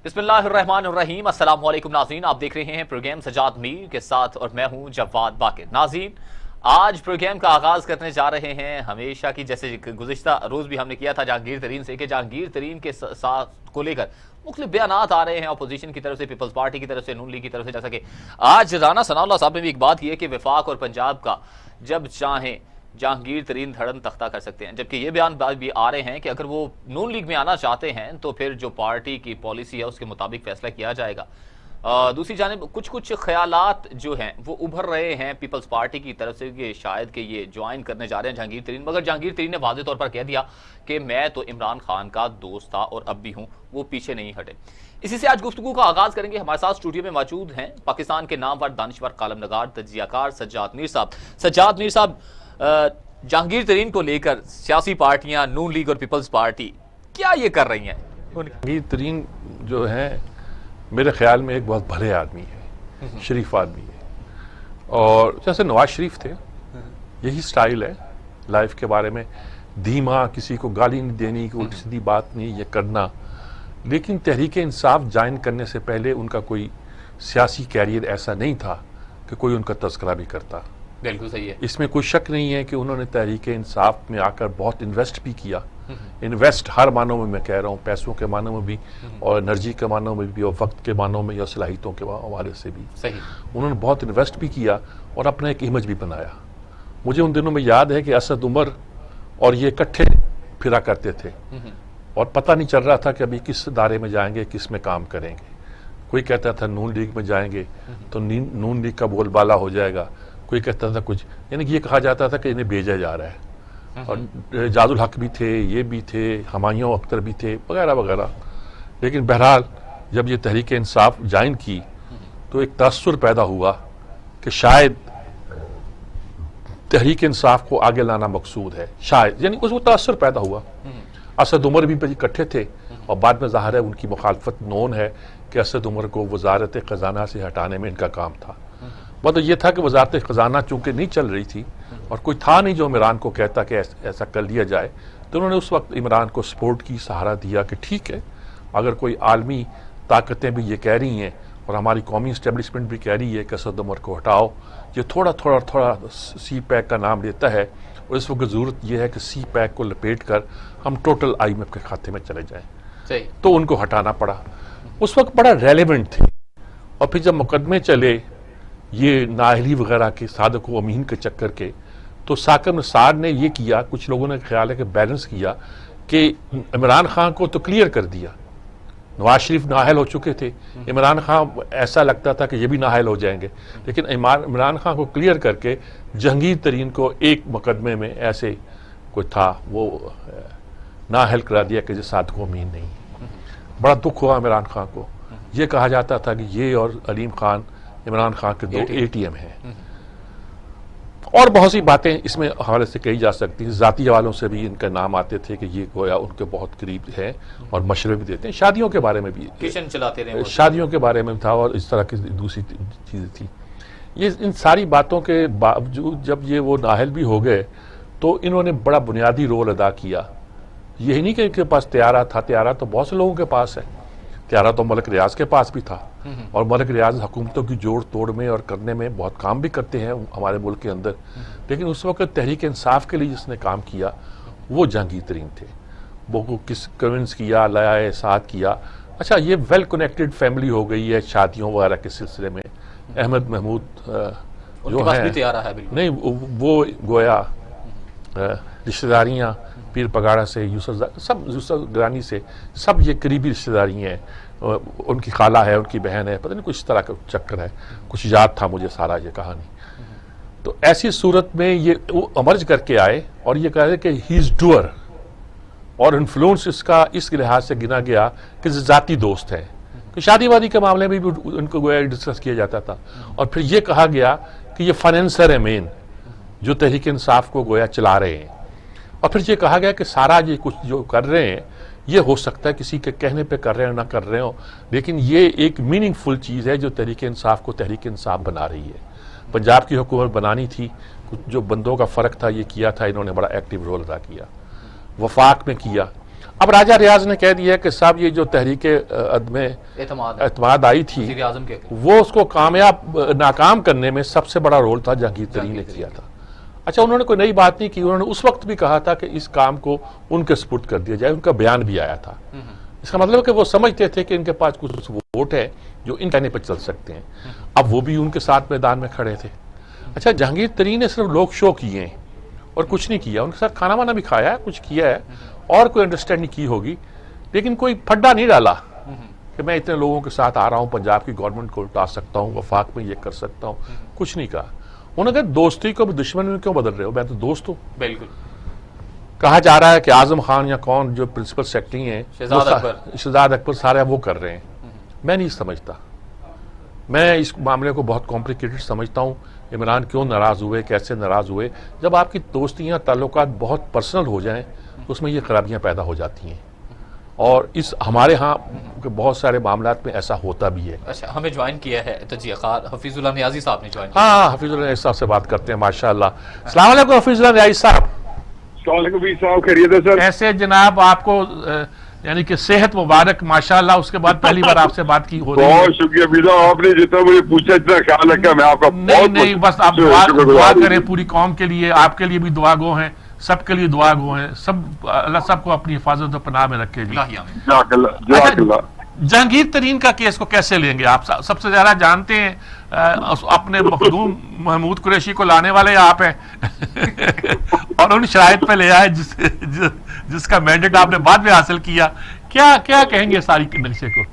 बिस्मिल्लाहिर्रहमानिर्रहीम। अस्सलाम वालेकुम नाज़रीन, आप देख रहे हैं प्रोग्राम सजाद मीर के साथ और मैं हूं जवाद बाकिर। नाज़रीन, आज प्रोग्राम का आगाज़ करने जा रहे हैं हमेशा की जैसे गुज़िश्ता रोज़ भी हमने किया था जहांगीर तरीन से कि जहांगीर तरीन के साथ को लेकर मुख्तलिफ बयानात आ रहे हैं अपोजिशन की तरफ से, पीपल्स पार्टी की तरफ से, नून लीग की तरफ से। जैसा कि आज राना सनाउल्लाह साहब ने भी एक बात की है कि वफाक और पंजाब का जब चाहें जहांगीर तरीन धड़न तख्ता कर सकते हैं, जबकि ये बयान भी आ रहे हैं कि अगर वो नून लीग में आना चाहते हैं तो फिर जो पार्टी की पॉलिसी है उसके मुताबिक फैसला किया जाएगा। दूसरी जानिब कुछ कुछ ख्यालात जो हैं वो उभर रहे हैं पीपल्स पार्टी की तरफ से कि शायद कि ये ज्वाइन करने जा रहे हैं जहांगीर तरीन, मगर जहांगीर तरीन ने वाज़ेह तौर पर कह दिया कि मैं तो इमरान खान का दोस्त था और अब भी हूँ, वो पीछे नहीं हटे। इसी से आज गुफ्तगू का आगाज करेंगे। हमारे साथ स्टूडियो में मौजूद हैं पाकिस्तान के नामवर दानिश्वर कालम नगार तजियाकार सज्जाद मीर साहब। सज्जाद मीर साहब, जहांगीर तरीन को लेकर सियासी पार्टियां नून लीग और पीपल्स पार्टी क्या ये कर रही हैं? जहांगीर तरीन जो है मेरे ख्याल में एक बहुत भले आदमी है, शरीफ आदमी है, और जैसे नवाज शरीफ थे यही स्टाइल है लाइफ के बारे में, धीमा, किसी को गाली नहीं देनी, कोई उल्टी सीधी बात नहीं ये करना। लेकिन तहरीक इंसाफ ज्वाइन करने से पहले उनका कोई सियासी कैरियर ऐसा नहीं था कि कोई उनका तस्करा भी करता। बिल्कुल सही है, इसमें कोई शक नहीं है कि उन्होंने तहरीक इंसाफ में आकर बहुत इन्वेस्ट भी किया। इन्वेस्ट हर मानों में मैं कह रहा हूँ, पैसों के मानों में भी और एनर्जी के मानों में भी और वक्त के मानों में या सलाहियतों के हवाले से भी सही। उन्होंने बहुत इन्वेस्ट भी किया और अपना एक इमेज भी बनाया। मुझे उन दिनों में याद है कि असद उमर और ये इकट्ठे फिरा करते थे और पता नहीं चल रहा था कि अभी किस दायरे में जाएंगे, किस में काम करेंगे। कोई कहता था नून लीग में जाएंगे तो नून लीग का बोलबाला हो जाएगा, कोई कहता था कुछ, यानी कि ये कहा जाता था कि इन्हें भेजा जा रहा है। और जाजुल हक भी थे, ये भी थे, हुमायूं अख्तर भी थे, वगैरह वगैरह। लेकिन बहरहाल जब ये तहरीक इंसाफ ज्वाइन की तो एक तअस्सुर पैदा हुआ कि शायद तहरीक इंसाफ को आगे लाना मकसूद है, शायद, यानी उसको तअस्सुर पैदा हुआ। असद उमर भी इकट्ठे थे और बाद में ज़ाहिर है उनकी मुखालफत नोन है कि असद उमर को वजारत खजाना से हटाने में इनका काम था। मतलब ये था कि वजारत खजाना चूंकि नहीं चल रही थी और कोई था नहीं जो इमरान को कहता कि ऐसा कर लिया जाए, तो उन्होंने उस वक्त इमरान को सपोर्ट की, सहारा दिया कि ठीक है, अगर कोई आलमी ताकतें भी ये कह रही हैं और हमारी कौमी इस्टेब्लिशमेंट भी कह रही है कि असद उमर को हटाओ, ये थोड़ा थोड़ा थोड़ा सी पैक का नाम लेता है और इस वक्त ज़रूरत यह है कि सी पैक को लपेट कर हम टोटल IMF के खाते में चले जाएं। तो उनको हटाना पड़ा। उस वक्त बड़ा रेलेवेंट थे। और फिर जब मुकदमे चले ये नाअहली वगैरह के, सादक व अमीन के चक्कर के, तो साकिब निसार ने ये किया, कुछ लोगों ने ख्याल है कि बैलेंस किया कि इमरान खान को तो क्लियर कर दिया। नवाज शरीफ नाअहल हो चुके थे, इमरान खान ऐसा लगता था कि ये भी नाअहल हो जाएंगे, लेकिन इमरान खान को क्लियर करके जहांगीर तरीन को एक मुकदमे में ऐसे कोई था वो नाअहल करा दिया कि जो सादक व अमीन नहीं। बड़ा दुख हुआ इमरान खान को। ये कहा जाता था कि ये और अलीम खान इमरान खान के 2 ATM हैं। और बहुत सी बातें इसमें हवाले से कही जा सकती हैं। जाती हवालों से भी इनका नाम आते थे कि ये गोया उनके बहुत करीब हैं और मशवरे भी देते हैं। शादियों के बारे में भी किचन चलाते रहे, शादियों के बारे में था और इस तरह की दूसरी चीज़ें थी। ये इन सारी बातों के बावजूद जब ये वो नाअहल भी हो गए तो इन्होंने बड़ा बुनियादी रोल अदा किया। यही नहीं कि इनके पास त्यारा था, त्यारा तो बहुत से लोगों के पास है, त्यारा तो मलिक रियाज के पास भी था और मलिक रियाज हुकूमतों की जोड़ तोड़ में और करने में बहुत काम भी करते हैं हमारे मुल्क के अंदर। लेकिन उस वक्त तहरीक इंसाफ के लिए जिसने काम किया वो जहांगीर तरीन थे। वो किस कन्विंस किया, लाया, साथ किया। अच्छा, ये वेल कनेक्टेड फैमिली हो गई है शादियों वगैरह के सिलसिले में। अहमद महमूद जो है नहीं, वो गोया रिश्तेदारियाँ पीर पगाड़ा से, यूसुफ गिलानी से, सब ये करीबी रिश्तेदारी हैं। उनकी खाला है, उनकी बहन है, पता नहीं कुछ तरह का चक्कर है, कुछ याद था मुझे सारा ये कहानी। तो ऐसी सूरत में ये वो अमर्ज करके आए और ये कह रहे कि ही इज डूअर, और इन्फ्लुएंस इसका इस लिहाज से गिना गया कि जाती दोस्त है कि शादी वादी के मामले में भी उनको गोया डिस्कस किया जाता था। और फिर ये कहा गया कि ये फाइनेंसर है मेन, जो तहरीक इंसाफ को गोया चला रहे हैं। और फिर ये कहा गया कि सारा ये कुछ जो कर रहे हैं ये हो सकता है किसी के कहने पे कर रहे हो ना कर रहे हो, लेकिन ये एक मीनिंगफुल चीज़ है जो तहरीक इंसाफ को तहरीक इंसाफ बना रही है। पंजाब की हुकूमत बनानी थी, कुछ जो बंदों का फ़र्क था ये किया था, इन्होंने बड़ा एक्टिव रोल अदा किया। वफाक में किया। अब राजा रियाज ने कह दिया कि साहब ये जो तहरीक एतमाद आई थी वो उसको नाकाम करने में सबसे बड़ा रोल था जहांगीर तरीन ने किया था। अच्छा, उन्होंने कोई नई बात नहीं की, उन्होंने उस वक्त भी कहा था कि इस काम को उनके सुपुर्द कर दिया जाए, उनका बयान भी आया था। इसका मतलब है कि वो समझते थे कि इनके पास कुछ वोट है जो इन कहने पर चल सकते हैं। अब वो भी उनके साथ मैदान में खड़े थे। अच्छा, जहांगीर तरीन ने सिर्फ लोक शो किए हैं और कुछ नहीं किया, उनके साथ खाना वाना भी खाया है, कुछ किया है और कोई अंडरस्टैंडिंग की होगी, लेकिन कोई फड्डा नहीं डाला कि मैं इतने लोगों के साथ आ रहा हूं, पंजाब की गवर्नमेंट को उल्टा सकता हूं, वफाक में ये कर सकता हूं, कुछ नहीं कहा। उन्होंने कहा दोस्ती को दुश्मन में क्यों बदल रहे हो, मैं तो दोस्त हूं। बिल्कुल। कहा जा रहा है कि आजम खान या कौन जो प्रिंसिपल सेक्रेटरी हैं, शहजाद अकबर सारे वो कर रहे हैं। मैं नहीं समझता, मैं इस मामले को बहुत कॉम्प्लिकेटेड समझता हूं। इमरान क्यों नाराज हुए, कैसे नाराज हुए? जब आपकी दोस्तियां ताल्लुकात बहुत पर्सनल हो जाएं तो उसमें ये खराबियां पैदा हो जाती हैं, और इस हमारे यहाँ के बहुत सारे मामलात में ऐसा होता भी है। अच्छा, हमें ज्वाइन किया है तजियाकार हफीजुल्लाह नियाजी साहब ने ज्वाइन किया। हाँ, हफीजुल्लाह नियाजी साहब से बात करते हैं। माशाअल्लाह। अस्सलाम वालेकुम हफीजुल्लाह नियाजी साहब। खैरियत है सर? ऐसे जनाब आपको यानी कि सेहत मुबारक माशाअल्लाह। उसके बाद पहली बार आपसे बात की हो रही है। बहुत शुक्रिया बीदा, आपने जितना मुझे पूछा इतना ख्याल रखा, मैं आपका नहीं बस आप दुआ करें पूरी कौम के लिए, आपके लिए भी दुआ गो हैं, सबके लिए दुआ गो हैं, सब अल्लाह सबको अपनी हिफाजत और पनाह में रखे जी। जहांगीर तरीन का केस को कैसे लेंगे आप? सबसे ज्यादा जानते हैं, अपने मखदूम महमूद कुरैशी को लाने वाले आप हैं और उन शराइत पे ले आए जिसका मैंडेट आपने बाद में हासिल किया। क्या क्या कहेंगे सारी नक्शे को?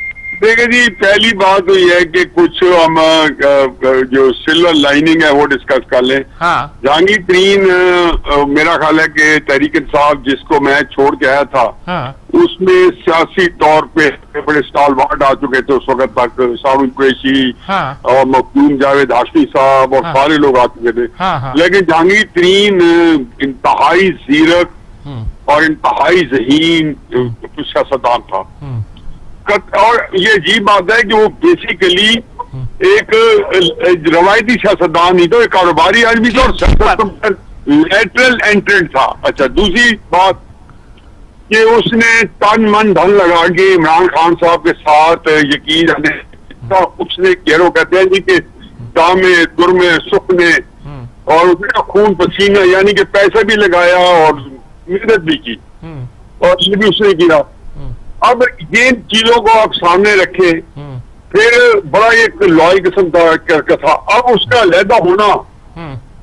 देखिए जी, पहली बात तो यह है कि कुछ हम जो सिल्वर लाइनिंग है वो डिस्कस कर लें। हाँ। जहांगीर तरीन मेरा ख्याल है कि तहरीक इंसाफ जिसको मैं छोड़ के आया था, हाँ। उसमें सियासी तौर पे बड़े स्टालवार्ड आ चुके थे उस वक्त तक, साउद कुरैशी, हाँ। और मखदूम जावेद हाशमी साहब और हाँ। सारे लोग आ चुके थे, हाँ। लेकिन जहांगीर तरीन इंतहाई जीरक और इंतहाई ज़हीन सियासतदान था। और ये अजीब बात है कि वो बेसिकली एक रवायती सियासतदान नहीं था, एक कारोबारी आदमी था और लेटरल एंट्रेंट था। अच्छा, दूसरी बात कि उसने तन मन धन लगा के इमरान खान साहब के साथ यकीन तो उसने घेरो कहते हैं जी कि दामे दुर्मे सुख ने, और उसने खून पसीना यानी कि पैसा भी लगाया और मेहनत भी की, और ये भी उसने किया। अब ये चीजों को आप सामने रखे, फिर बड़ा एक लॉयल किस्म का था। अब उसका अलहदा होना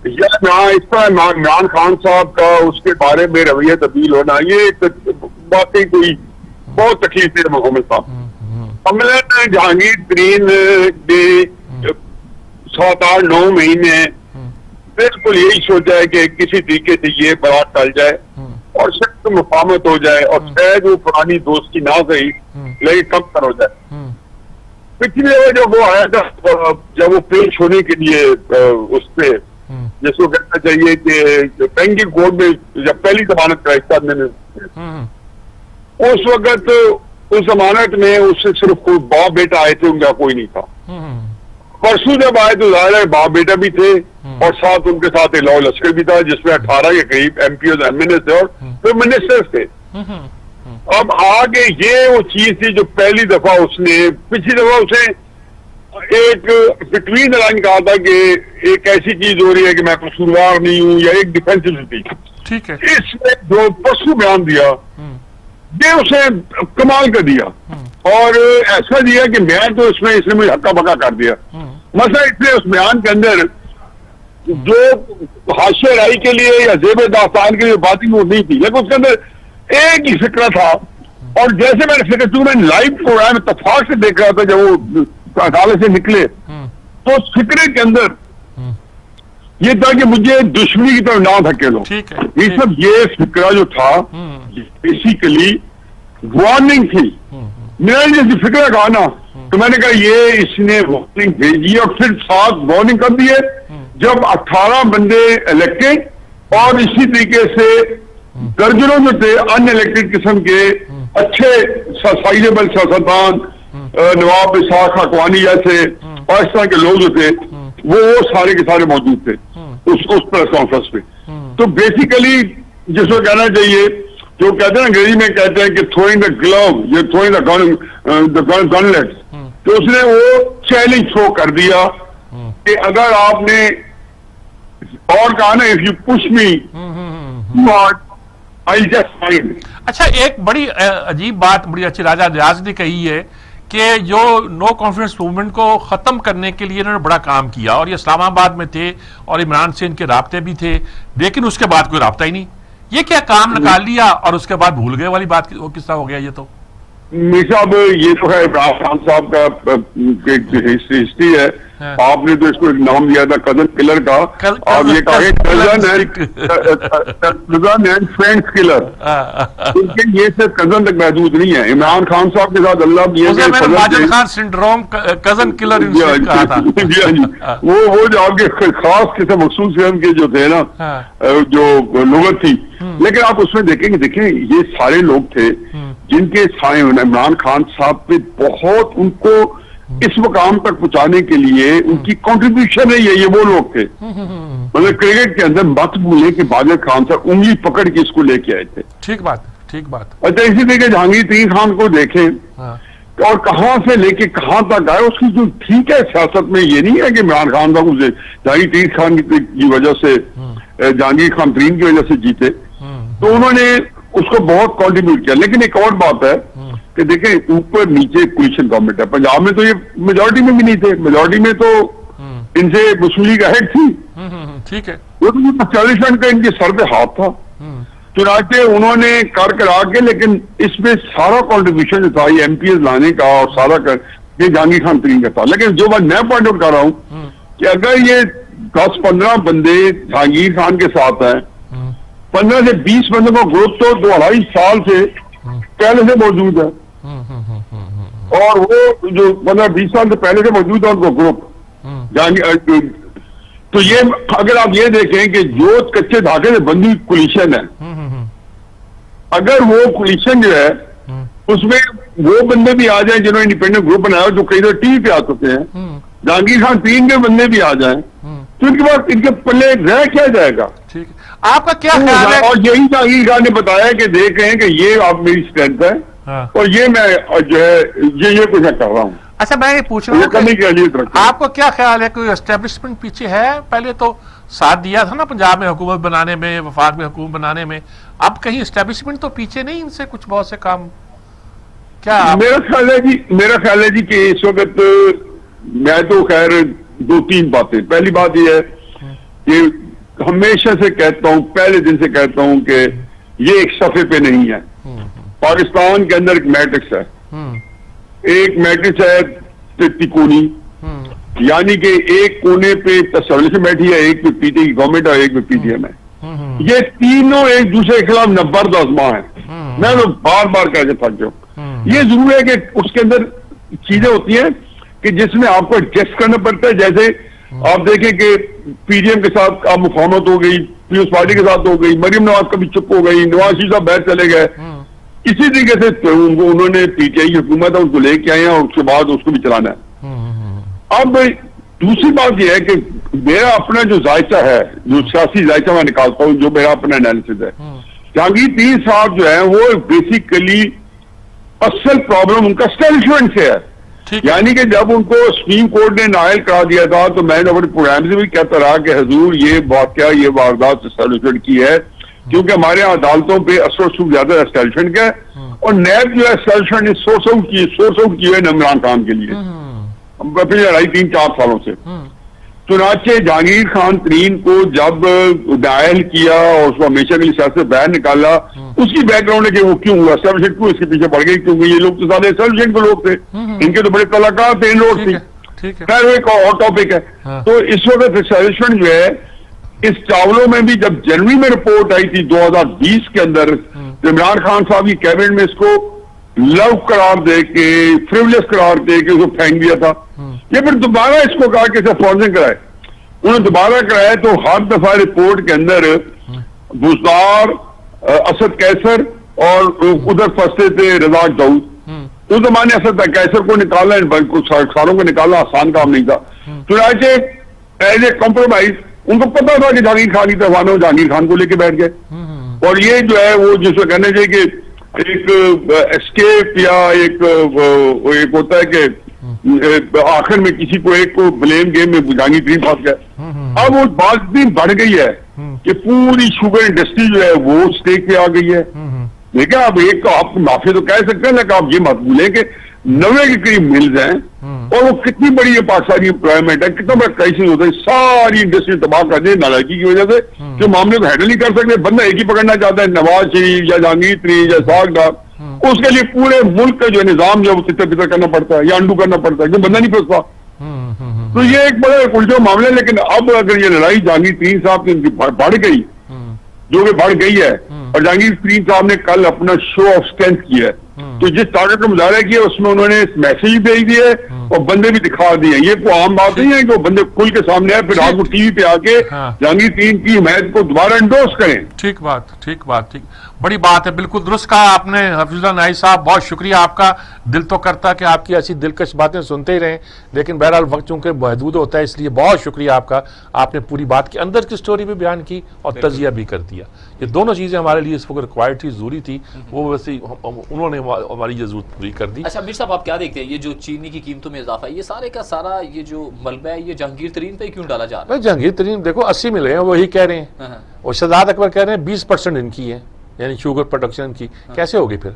या यहाँ इस तरह इमरान खान साहब का उसके बारे में रवैया तब्दील होना, ये वाकई कोई बहुत तकलीफ दे मामला था। हमने जहांगीर तरीन ने 7-8-9 महीने बिल्कुल यही सोचा है कि किसी तरीके से ये बात टल जाए और सख्त मुफाहमत हो जाए, और शायद वो पुरानी दोस्ती ना सही लेकिन कम तर हो जाए। पिछले जब वो आया था, जब वो पेश होने के लिए उस पे जिसको कहना चाहिए कि बैंकिंग कोर्ट में जब पहली जमानत कराई था मैंने, उस वक्त उस जमानत में उससे सिर्फ कोई बाप बेटा आए थे, उनका कोई नहीं था। परसों जब आए तो जाहिर है बाप बेटा भी थे और साथ उनके साथ इलावा लश्कर भी था, जिसमें 18 के करीब MP और MNA थे और फिर मिनिस्टर्स थे। अब आगे ये वो चीज थी जो पहली दफा उसने, पिछली दफा उसे एक बिटवीन द लाइन कहा था कि एक ऐसी चीज हो रही है कि मैं कसूरवार नहीं हूं, या एक डिफेंसिव थी। ठीक है। इसने जो परसों बयान दिया ये उसे कमाल कर दिया, और ऐसा दिया कि मैं तो इसने मुझे हक्का बक्का कर दिया। मसला इसलिए उस बयान के अंदर जो हाशिया राई के लिए या जेब दास्तान के लिए बातें वो नहीं थी, लेकिन उसके अंदर एक ही फिक्र था। और जैसे मैंने फिक्र चूंकि मैंने लाइव प्रोग्राम इत्तेफाक से देख रहा था जब वो अदालत से निकले, तो उस फिक्रे के अंदर ये था कि मुझे दुश्मनी की तरफ ना धकेलो लो। ये सब ये फिक्रा जो था बेसिकली वार्निंग थी। मैंने जैसे फिक्रा कहा ना, तो मैंने कहा ये इसने वार्निंग भेजी, और फिर साथ वार्निंग कर दी है जब 18 बंदे इलेक्टेड और इसी तरीके से दर्जनों में थे अनइलेक्टेड किस्म के अच्छे साइजेबल सियासतदान, नवाब इसाक हकवानी जैसे और इस तरह के लोग जो थे वो सारे के सारे मौजूद थे उस प्रेस कॉन्फ्रेंस पे। तो बेसिकली जिसको कहना चाहिए जो कहते हैं अंग्रेजी में कहते हैं कि थ्रोइंग द ग्लव, ये थ्रोइंग द गनलेट, तो उसने वो चैलेंज थ्रो कर दिया कि अगर आपने और कहा ना, if you push me I just find. अच्छा, एक बड़ी अजीब बात, बड़ी अच्छी राजा रियाज ने कही है कि जो नो कॉन्फिडेंस मूवमेंट को खत्म करने के लिए इन्होंने बड़ा काम किया, और ये इस्लामाबाद में थे और इमरान से इनके राब्ते भी थे, लेकिन उसके बाद कोई राब्ता ही नहीं। ये क्या काम निकाल लिया और उसके बाद भूल गए वाली बात, वो किस्सा हो गया ये तो? मीर साहब, ये तो है इमरान खान साहब का हिस्ट्री है। हाँ। आपने तो इसको एक नाम दिया था कजन किलर का, आप ये कहे कजन एंड फ्रेंड्स किलर, क्योंकि ये सिर्फ कजन तक महदूद नहीं है। इमरान खान साहब के साथ Allah Majid Khan syndrome, cousin killer कहा था। वो जो आपके खास किस्म मखसूस किस्म के जो थे ना, जो लुगत थी, लेकिन आप उसमें देखें ये सारे लोग थे जिनके इमरान खान साहब पे बहुत, उनको इस मुकाम तक पहुंचाने के लिए उनकी कंट्रीब्यूशन है। ये वो लोग थे। मतलब क्रिकेट के अंदर मत भूलें कि बादल खान साहब उंगली पकड़ के इसको लेके आए थे। ठीक बात। अच्छा, इसी तरीके जहांगीर तरीन खान को देखें, और कहां से लेके कहां तक आए, उसकी जो ठीक है सियासत में, ये नहीं है कि इमरान खान साहब उसे जहांगीर तरीन खान की वजह से, जहांगीर खान तरीन की वजह से जीते, तो उन्होंने उसको बहुत कॉन्ट्रीब्यूट किया। लेकिन एक और बात है कि देखें, ऊपर नीचे कोलिशन गवर्नमेंट है। पंजाब में तो ये मेजोरिटी में भी नहीं थे, मेजोरिटी में तो इनसे मुस्लिम लीग अहेड थी। ठीक है, वो तो एस्टैब्लिशमेंट का इनके सर पे हाथ था। चुनाचे उन्होंने कर करा के, लेकिन इसमें सारा कॉन्ट्रीब्यूशन जो था ये एमपीएस लाने का और सारा ये जहांगीर खान तरीन का था। लेकिन जो मैं पॉइंट आउट कर रहा हूं कि अगर ये 10-15 बंदे जहांगीर खान के साथ हैं, 15 से 20 बंदों का ग्रुप तो 2-2.5 साल से पहले से मौजूद है, और वो जो 15-20 साल से पहले से मौजूद है उनको ग्रुप जहांगीर। तो ये अगर आप ये देखें कि जो कच्चे धागे से बंदी कोलिशन है, अगर वो कोलिशन जो है उसमें वो बंदे भी आ जाए जिन्होंने इंडिपेंडेंट ग्रुप बनाया, जो कई बार टीवी पे आ चुके हैं, जहांगीर खान तरीन के बंदे भी आ जाएं, तो इनके बाद इनके पल्ले रह क्या जाएगा? ठीक है, आपका क्या ख्याल है? और यही जहांगीर खान ने बताया कि देख रहे हैं कि ये आप मेरी स्ट्रेंथ है, और ये मैं जो है ये कुछ कर रहा हूँ। अच्छा, मैं ये पूछ रहा हूँ, आपको क्या ख्याल है, कोई एस्टेब्लिशमेंट पीछे है? पहले तो साथ दिया था ना पंजाब में हुकूमत बनाने में, वफाक में हुकूमत बनाने में, अब कहीं एस्टेब्लिशमेंट तो पीछे नहीं इनसे कुछ बहुत से काम? क्या मेरा ख्याल है जी कि इस वक्त मैं तो खैर 2-3 बातें। पहली बात यह है कि हमेशा से कहता हूं, पहले दिन से कहता हूं कि ये एक सफ़े पे नहीं है। पाकिस्तान के अंदर एक मैट्रिक्स है, एक मैट्रिक्स है तिकोनी, यानी कि एक कोने पे एस्टेब्लिशमेंट बैठी है, एक पे पीटी की गवर्नमेंट और एक पे पीटीएम है। ये तीनों एक दूसरे के खिलाफ नब्बर्द आजमा है। मैं तो बार बार कह के थक जाऊं। ये जरूर है कि उसके अंदर चीजें होती हैं कि जिसमें आपको एडजस्ट करना पड़ता है। जैसे आप देखें कि पीडीएम के साथ आप मुफाहमत हो गई, पीपल्स पार्टी के साथ हो गई, मरियम नवाज कभी चुप हो गई, नवाज शरीफ साहब बाहर चले गए। इसी तरीके से उन्होंने पीटीआई की हुकूमत है उसको लेके आए हैं और उसके बाद उसको भी चलाना है। अब दूसरी बात यह है कि मेरा अपना जो जायका है, जो सियासी जायका मैं निकालता हूँ, जो मेरा अपना एनालिसिस है, जहांगीर तरीन साहब जो है वो बेसिकली असल प्रॉब्लम उनका एस्टैब्लिशमेंट से है। यानी कि जब उनको सुप्रीम कोर्ट ने नायल करा दिया था तो मैंने अपने प्रोग्राम से भी कहता रहा कि हजूर ये वाकया, ये वारदात एस्टैब्लिशमेंट की है, क्योंकि हमारे यहाँ अदालतों पे असर रसूख ज्यादा एस्टैब्लिशमेंट का है, और नैब जो है एस्टैब्लिशमेंट ने सोर्स आउट की है इमरान खान के लिए पिछले 2.5-3-4 सालों से। चुनाचे जहांगीर खान तरीन को जब नायल किया और उसको हमेशा के लिए सियासत से बाहर निकाला, उसकी बैकग्राउंड है कि वो क्यों हुआ, एस्टैब्लिशमेंट क्यों इसके पीछे पड़ गई, क्योंकि ये लोग तो सारे एस्टैब्लिशमेंट के लोग थे, इनके तो बड़े कलाकार थे इन लोग थी। खैर एक और टॉपिक है। तो इस वक्त एस्टैब्लिशमेंट जो है, इस चावलों में भी जब जनवरी में रिपोर्ट आई थी 2020 के अंदर, तो इमरान खान साहब की कैबिनेट में इसको लव करार दे के, फ्रिवलेस करार दे के उसको फेंक दिया था। ये फिर दोबारा इसको कहा कि फॉर्जिंग कराए, उन्होंने दोबारा कराया। तो हर दफा रिपोर्ट के अंदर बुज़दार, असद कैसर और उधर फंसते थे रज़ाक दाऊद। उस जमाने असद कैसर को निकालना, सारों को निकालना आसान काम नहीं था। चुनाचे एज ए कॉम्प्रोमाइज उनको पता था कि जहांगीर खान की तरफ आना, जहांगीर खान को लेके बैठ गए। और ये जो है वो जिसको कहना चाहिए कि एक एस्केप या एक होता है कि आखिर में किसी को एक को ब्लेम गेम में जहांगीर फंस गया। अब वो बात इतनी बढ़ गई है कि पूरी शुगर इंडस्ट्री जो है वो स्टेक पे आ गई है। देखिए आप एक तो आप माफी तो कह सकते हैं लेकिन आप ये मत भूलें कि 90 के करीब मिल्स हैं और वो कितनी बड़ी है पाकिस्तानी एम्प्लॉयमेंट है, कितना बड़ा क्राइसिस होता है, सारी इंडस्ट्री तबाह कर दी नालायकी की वजह से जो मामले को हैंडल नहीं कर सकते। बंदा एक ही पकड़ना चाहता है, नवाज शरीफ या जहांगीर तरीन या साग डार, उसके लिए पूरे मुल्क का जो निजाम जो है वो तितर बितर करना पड़ता है या अंडू करना पड़ता है, जो बंदा नहीं फंसता। तो ये एक बड़ा उलझा मामला है। लेकिन अब अगर ये लड़ाई जहांगीर तरीन साहब की बढ़ गई, जो कि बढ़ गई है, और जहांगीर तरीन साहब ने कल अपना शो ऑफ स्ट्रेंथ किया है, तो जिस ताकत का मुजाहरा किया उसमें उन्होंने मैसेज भेज दिए और बंदे भी दिखा दिए। ये कोई आम बात नहीं है कि वो बंदे खुल के सामने आए फिर आपको टीवी पे आके जहांगीर तरीन की हिमायत को दोबारा एंडोर्स करें। ठीक बात, बड़ी बात है, बिल्कुल दुरुस्त कहा आपने हफीजुल्लाह नाई साहब, बहुत शुक्रिया आपका। दिल तो करता कि आपकी ऐसी दिलकश बातें सुनते ही रहें, लेकिन बहरहाल वक्त चूंकि महदूद होता है, इसलिए बहुत शुक्रिया आपका। आपने पूरी बात के अंदर की स्टोरी भी बयान की और तजिया भी कर दिया। ये दोनों चीजें हमारे लिए इस वक्त रिक्वायर्ड थी, जरूरी थी, वो वैसे उन्होंने हमारी ये जरूरत पूरी कर दी। अच्छा मीर साहब, आप क्या देखते हैं ये जो चीनी की कीमतों में इजाफा है, ये सारे का सारा ये जो मलबा है ये जहांगीर तरीन पे क्यों डाला जा रहा है? जहांगीर तरीन देखो 80 मिले हैं, वही कह रहे हैं, और शहजाद अकबर कह रहे हैं 20% इनकी है, यानी शुगर प्रोडक्शन की। कैसे होगी फिर?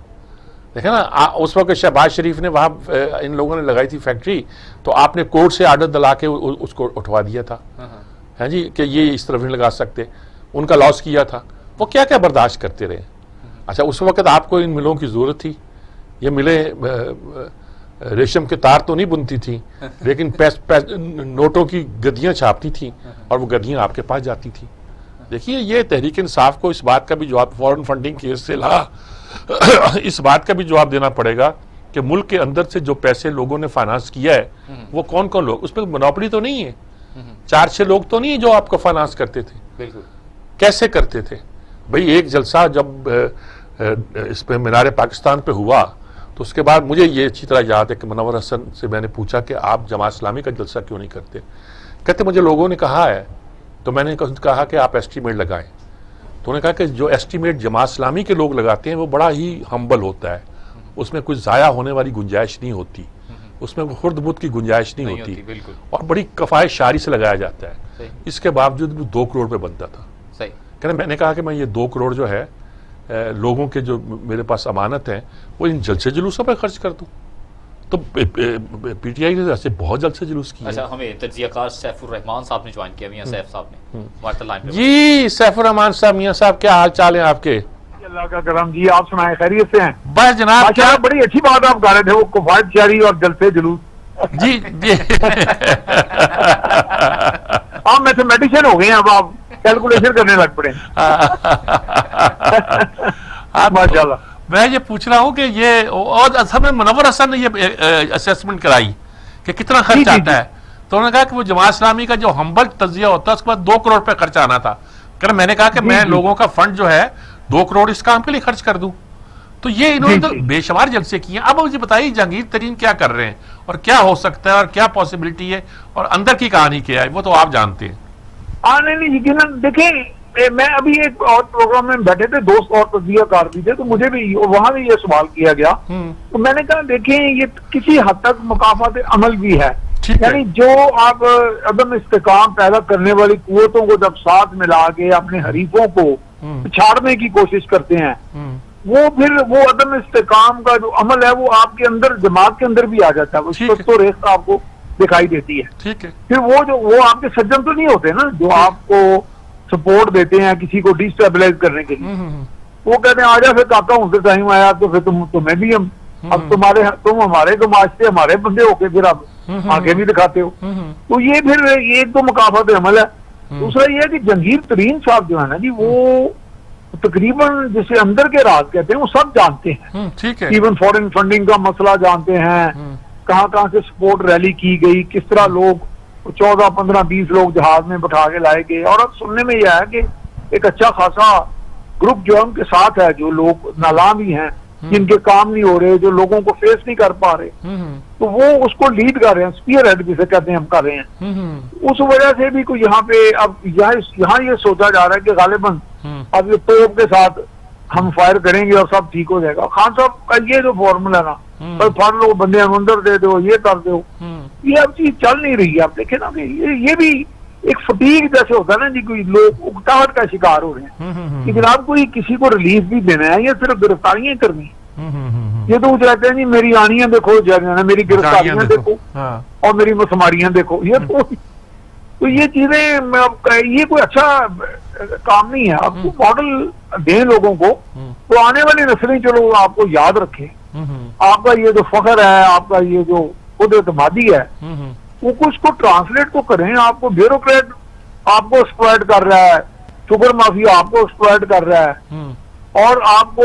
देखे ना, उस वक्त शहबाज शरीफ ने वहां इन लोगों ने लगाई थी फैक्ट्री, तो आपने कोर्ट से आर्डर दिला के उसको उठवा दिया था, है जी, कि ये इस तरफ नहीं लगा सकते, उनका लॉस किया था। वो क्या क्या बर्दाश्त करते रहे। अच्छा, उस वक्त आपको इन मिलों की जरूरत थी, ये मिलें रेशम के तार तो नहीं बुनती थी, लेकिन नोटों की गद्दियां छापती थी और वो गद्दियां आपके पास जाती थी। देखिए, ये तहरीक इंसाफ को इस बात का भी जवाब, फॉरेन फंडिंग केस से ला इस बात का भी जवाब देना पड़ेगा कि मुल्क के अंदर से जो पैसे लोगों ने फाइनेंस किया है वो कौन कौन लोग, उसमें मोनोपोली तो नहीं है, 4-6 लोग तो नहीं है जो आपको फाइनेंस करते थे। बिल्कुल। कैसे करते थे भाई? एक जलसा जब इस पे मीनार पाकिस्तान पे हुआ तो उसके बाद मुझे ये अच्छी तरह याद है कि मुनव्वर हसन से मैंने पूछा कि आप जमात इस्लामी का जलसा क्यों नहीं करते? कहते मुझे लोगों ने कहा है, तो मैंने कहा कि आप एस्टीमेट लगाएं। तो उन्होंने कहा कि जो एस्टीमेट जमात इस्लामी के लोग लगाते हैं वो बड़ा ही हम्बल होता है, उसमें कुछ ज़ाया होने वाली गुंजाइश नहीं होती, उसमें खुर्द-बुर्द की गुंजाइश नहीं होती, और बड़ी कफायत शारी से लगाया जाता है। इसके बावजूद भी 2 करोड़ पे बनता था। कहते मैंने कहा कि मैं ये 2 करोड़ जो है लोगों के जो मेरे पास अमानत है वो इन जलसे जुलूसों पर खर्च कर दूं। तो पीटीआई ने ऐसे बहुत जलसे जुलूस किए। अच्छा, हमें तज्जियाकार सैफुर रहमान साहब ने ज्वाइन किया, मियां सैफ साहब ने। जी सैफुर रहमान साहब, मियां साहब क्या हाल चाल है आपके? अल्लाह का करम जी, आप सुनाए खैरियत से हैं? बस जनाब, क्या बड़ी अच्छी बात आप गा रहे थे, वो कुफायत शारी और जलसे जुलूस। जी जी आप मैथमेटिशियन हो गए हैं, अब आप कैलकुलेशन करने लग पड़े। माशाल्लाह। मैं ये पूछ रहा हूँ कि ये, और असल में मुनव्वर हसन ने ये असेसमेंट कराई कि कितना खर्च आता है, तो उन्होंने कहा कि वो जमात इस्लामी का जो हम्बल तजिया होता है उसके बाद 2 करोड़ पे खर्च आना था। कहना मैंने कहा कि मैं लोगों का फंड जो है 2 करोड़ इस काम के लिए खर्च कर दूं। तो ये इन्होंने तो बेशुमार जलसे किए। अब मुझे बताइए जहांगीर तरीन क्या कर रहे हैं और क्या हो सकता है और क्या पॉसिबिलिटी है और अंदर की कहानी क्या है, वो तो आप जानते हैं। नहीं यकीनन। देखिए, मैं अभी एक और प्रोग्राम में बैठे थे, दोस्त और तजियाकार भी थे, तो मुझे भी वहां भी ये सवाल किया गया, तो मैंने कहा देखें ये किसी हद तक मुकाफात अमल भी है, यानी जो आप अदम इस्तेकाम पैदा करने वाली कुव्वतों को जब साथ मिला के अपने हरीफों को पिछाड़ने की कोशिश करते हैं, वो फिर वो अदम इस्तेकाम का जो अमल है वो आपके अंदर, दिमाग के अंदर भी आ जाता है, उस तो रेख आपको दिखाई देती है। ठीक है। फिर वो आपके सज्जन तो नहीं होते ना जो आपको सपोर्ट देते हैं किसी को डिस्टेबलाइज करने के लिए। वो कहते हैं आजा फिर काका उनसे टाइम आया तो फिर तुम्हें भी हम, अब तुम हमारे गमाशते हमारे बंदे होके फिर आप आगे भी दिखाते हो। तो ये फिर ये एक तो मुकाफात अमल है। दूसरा ये है कि जहांगीर तरीन साहब जो है ना जी, वो तकरीबन जिसे अंदर के राज कहते हैं वो सब जानते हैं। ठीक है। इवन फॉरेन फंडिंग का मसला जानते हैं, कहाँ से सपोर्ट रैली की गई, किस तरह लोग 14, 15, 20 लोग जहाज में बैठा के लाए गए। और अब सुनने में यह है कि एक अच्छा खासा ग्रुप जो है उनके साथ है, जो लोग नाला भी हैं, जिनके काम नहीं हो रहे, जो लोगों को फेस नहीं कर पा रहे, तो वो उसको लीड कर रहे हैं, स्पीयर हेड जिसे कहते हैं हम कर रहे हैं। उस वजह से भी कोई यहाँ पे अब यहाँ ये सोचा जा रहा है कि गालिबन अब ये तोप के साथ हम फायर करेंगे और सब ठीक हो जाएगा। खान साहब का ये जो फॉर्मूला ना, पर फर लो बंदे अंदर दे दो, ये कर दो, ये अब चीज चल नहीं रही है। आप देखे ना कि ये भी एक फटीक जैसे होता है ना जी, कोई लोग उकताहट का शिकार हो रहे हैं कि जनाब कोई किसी को रिलीफ भी देना है या सिर्फ गिरफ्तारियां करनी है। ये तो वो कहते हैं जी मेरी आनियां देखो, मेरी गिरफ्तारियां देखो और मेरी मसमारियां देखो। ये तो ये चीजें ये कोई अच्छा काम नहीं है। आपको मॉडल दें लोगों को, तो आने वाली नस्लें चलो आपको याद रखें। आपका ये जो फख्र है, आपका ये जो खुद एतमादी है, वो कुछ को ट्रांसलेट तो करें। आपको ब्यूरोक्रेट आपको एक्सप्लॉइट कर रहा है, शुगर माफिया आपको एक्सप्लॉइट कर रहा है, और आपको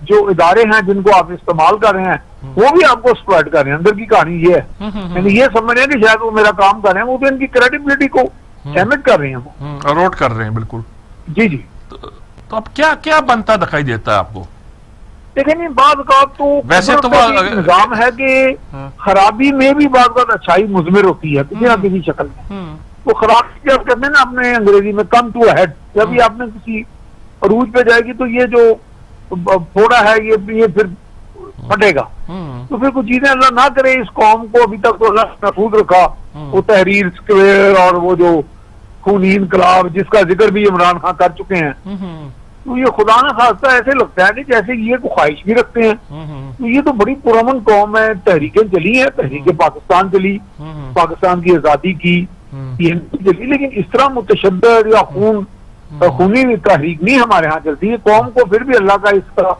जो इदारे हैं जिनको आप इस्तेमाल कर रहे हैं वो भी आपको एक्सप्लॉइट कर रहे हैं। अंदर की कहानी ये है, यानी ये समझ रहे हैं कि शायद वो मेरा काम कर रहे हैं, वो तो इनकी क्रेडिबिलिटी को डैमेज कर रहे हैं, वो अरोट कर रहे हैं। बिल्कुल जी जी। तो अब क्या क्या बनता दिखाई देता है आपको? देखिए नहीं, बाद का तो वैसे तो निजाम है कि खराबी में भी बाद अच्छाई मुजमिर होती है किसी ना किसी शक्ल में। तो खराबी जब कहते हैं ना अपने अंग्रेजी में कम टू हेड, जब भी आपने किसी अरूज पे जाएगी तो ये जो फोड़ा है ये फिर फटेगा। तो फिर कुछ चीजें अल्लाह ना करे, इस कौम को अभी तक तो अल्लाह महफूज रखा। वो तहरीर स्क्वेयर और वो जो खूनी इनकलाब जिसका जिक्र भी इमरान खान कर चुके हैं, तो ये खुदा ना खास्ता ऐसे लगता है कि जैसे ये को ख्वाहिश भी रखते हैं। तो ये तो बड़ी पुरअमन कौम है, तहरीकें चली हैं, तहरीक पाकिस्तान चली, पाकिस्तान की आजादी की चली, लेकिन इस तरह मुतशद्दद या खूनी तहरीक नहीं हमारे यहाँ चलती है। कौम को फिर भी अल्लाह का इस तरह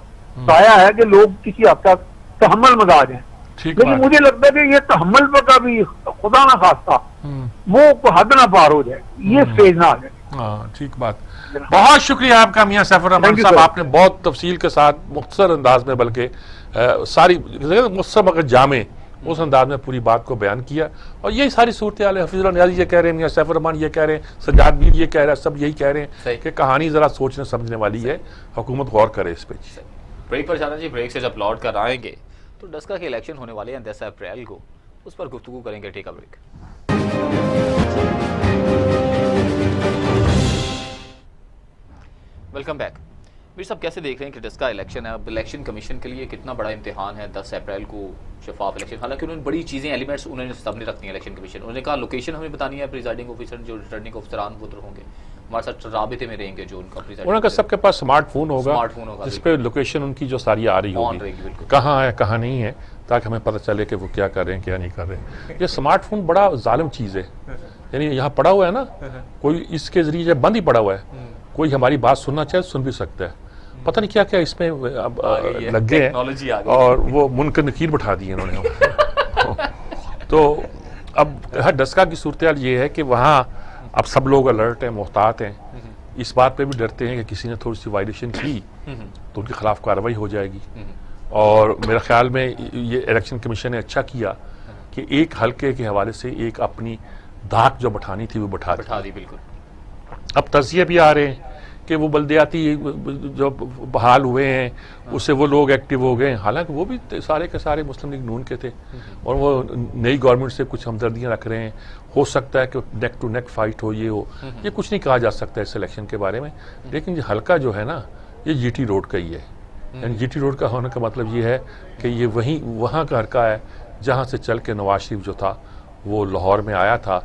साया है कि लोग किसी हद तक तहम्मुल मजाज हैं, लेकिन मुझे लगता है कि ये तहम्मुल पर का भी खुदा ना खास्ता वो हद ना पार हो जाए, ये स्टेज ना आ जाए। हाँ, ठीक बात। बहुत शुक्रिया आपका मियां सैफुर रहमान साहब, आपने बहुत तफसील के साथ मुख्तसर अंदाज में, बल्कि सारी मुख्तसर मगर जामे उस अंदाज में पूरी बात को बयान किया। और यही सारी सूरत हाल है। हफीजुल्लाह नियाज़ी ये कह रहे हैं, मियां सैफुर रहमान ये कह रहे हैं, सज्जाद मीर ये कह रहा है, सब यही कह रहे हैं कि कहानी जरा सोचने समझने वाली है, हुकूमत गौर करे इस पर। ब्रेक पर जाना जी, ब्रेक से जब लौट कर आएंगे तो डस्का के इलेक्शन होने वाले हैं 10 अप्रैल को, उस पर गुफ्तगू करेंगे। Take a break. Welcome back. Mir साहब, कैसे देख रहे हैं कि डस्का इलेक्शन है, अब इलेक्शन कमीशन के लिए कितना बड़ा इम्तिहान है 10 अप्रैल को शफाफ इलेक्शन। हालांकि उन्होंने बड़ी चीज़ें एलिमेंट्स उन्होंने सामने रखती हैं इलेक्शन कमीशन। उन्होंने कहा लोकेशन हमें बतानी है, प्रिजाइडिंग ऑफिसर जो रिटर्निंग ऑफिसरान वो उधर होंगे, हमारे साथ राबिते में रहेंगे जो उनका प्रिजाइडिंग। उन्होंने सबके पास स्मार्टफोन होगा जिस पे लोकेशन उनकी जो सारी आ रही होगी, कहाँ है कहाँ नहीं है, ताकि हमें पता चले कि वो क्या कर रहे हैं क्या नहीं कर रहे हैं। ये स्मार्टफोन बड़ा जालिम चीज़ है, यानी यहाँ पड़ा हुआ है ना, कोई इसके जरिए बंद ही पड़ा हुआ है, कोई हमारी बात सुनना चाहे सुन भी सकता है। पता नहीं क्या क्या इसमें अब लग गए हैं और वो मुनकर नकीर बैठा दिए इन्होंने। तो अब डस्का की सूरत हाल ये है कि वहाँ अब सब लोग अलर्ट हैं, मोहतात हैं, इस बात पे भी डरते हैं कि किसी ने थोड़ी सी वायलेशन की तो उनके खिलाफ कार्रवाई हो जाएगी। और मेरे ख्याल में ये इलेक्शन कमीशन ने अच्छा किया कि एक हल्के के हवाले से एक अपनी धाक जो बैठानी थी वो बैठा दी। बिल्कुल। अब तज़िये भी आ रहे हैं कि वो बल्दियाती जो बहाल हुए हैं उससे वो लोग एक्टिव हो गए, हालांकि वो भी सारे के सारे मुस्लिम लीग नून के थे और वो नई गवर्नमेंट से कुछ हमदर्दियाँ रख रहे हैं। हो सकता है कि नेक टू नेक फाइट हो, ये हो, ये कुछ नहीं कहा जा सकता इस इलेक्शन के बारे में। लेकिन ये हल्का जो है ना, ये जीटी रोड का ही है। यानी जीटी रोड का होने का मतलब ये है कि ये वहाँ का हल्का है जहाँ से चल के नवाज शरीफ जो था वो लाहौर में आया था